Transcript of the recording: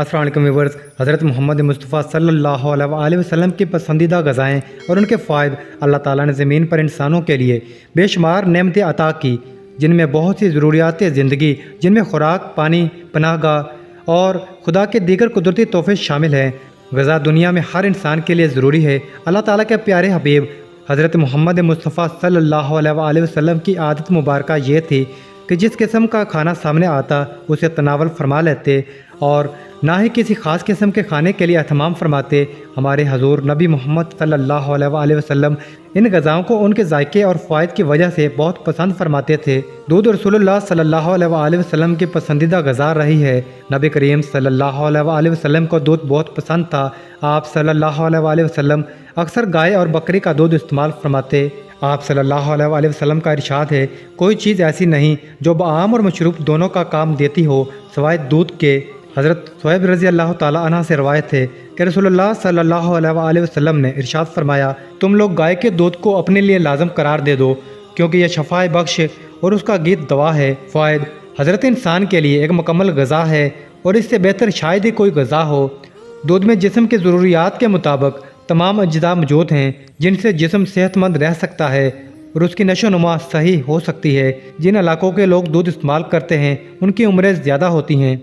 السلام علیکم ویورز، حضرت محمد مصطفیٰ صلی اللہ علیہ وسلم کی پسندیدہ غذائیں اور ان کے فوائد۔ اللہ تعالیٰ نے زمین پر انسانوں کے لیے بے شمار نعمتیں عطا کی، جن میں بہت سی ضروریات زندگی، جن میں خوراک، پانی، پناہ گاہ اور خدا کے دیگر قدرتی تحفے شامل ہیں۔ غذا دنیا میں ہر انسان کے لیے ضروری ہے۔ اللہ تعالیٰ کے پیارے حبیب حضرت محمد مصطفیٰ صلی اللہ علیہ وسلم کی عادت مبارکہ یہ تھی کہ جس قسم کا کھانا سامنے آتا اسے تناول فرما لیتے اور نہ ہی کسی خاص قسم کے کھانے کے لیے اہتمام فرماتے۔ ہمارے حضور نبی محمد صلی اللہ علیہ وسلم ان غذاؤں کو ان کے ذائقے اور فوائد کی وجہ سے بہت پسند فرماتے تھے۔ دودھ رسول اللہ صلی اللہ علیہ وسلم کی پسندیدہ غذا رہی ہے۔ نبی کریم صلی اللہ علیہ وسلم کو دودھ بہت پسند تھا۔ آپ صلی اللہ علیہ وسلم اکثر گائے اور بکری کا دودھ استعمال فرماتے۔ آپ صلی اللہ علیہ وسلم کا ارشاد ہے، کوئی چیز ایسی نہیں جو بعام اور مشروب دونوں کا کام دیتی ہو سوائے دودھ کے۔ حضرت صہیب رضی اللہ تعالیٰ عنہ سے روایت ہے کہ رسول اللہ صلی اللہ علیہ وسلم نے ارشاد فرمایا، تم لوگ گائے کے دودھ کو اپنے لیے لازم قرار دے دو، کیونکہ یہ شفا بخش اور اس کا گیت دوا ہے۔ فوائد: حضرت انسان کے لیے ایک مکمل غذا ہے اور اس سے بہتر شاید ہی کوئی غذا ہو۔ دودھ میں جسم کی ضروریات کے مطابق تمام اجزاء موجود ہیں جن سے جسم صحت مند رہ سکتا ہے اور اس کی نشو و نما صحیح ہو سکتی ہے۔ جن علاقوں کے لوگ دودھ استعمال کرتے ہیں ان کی عمریں زیادہ ہوتی ہیں۔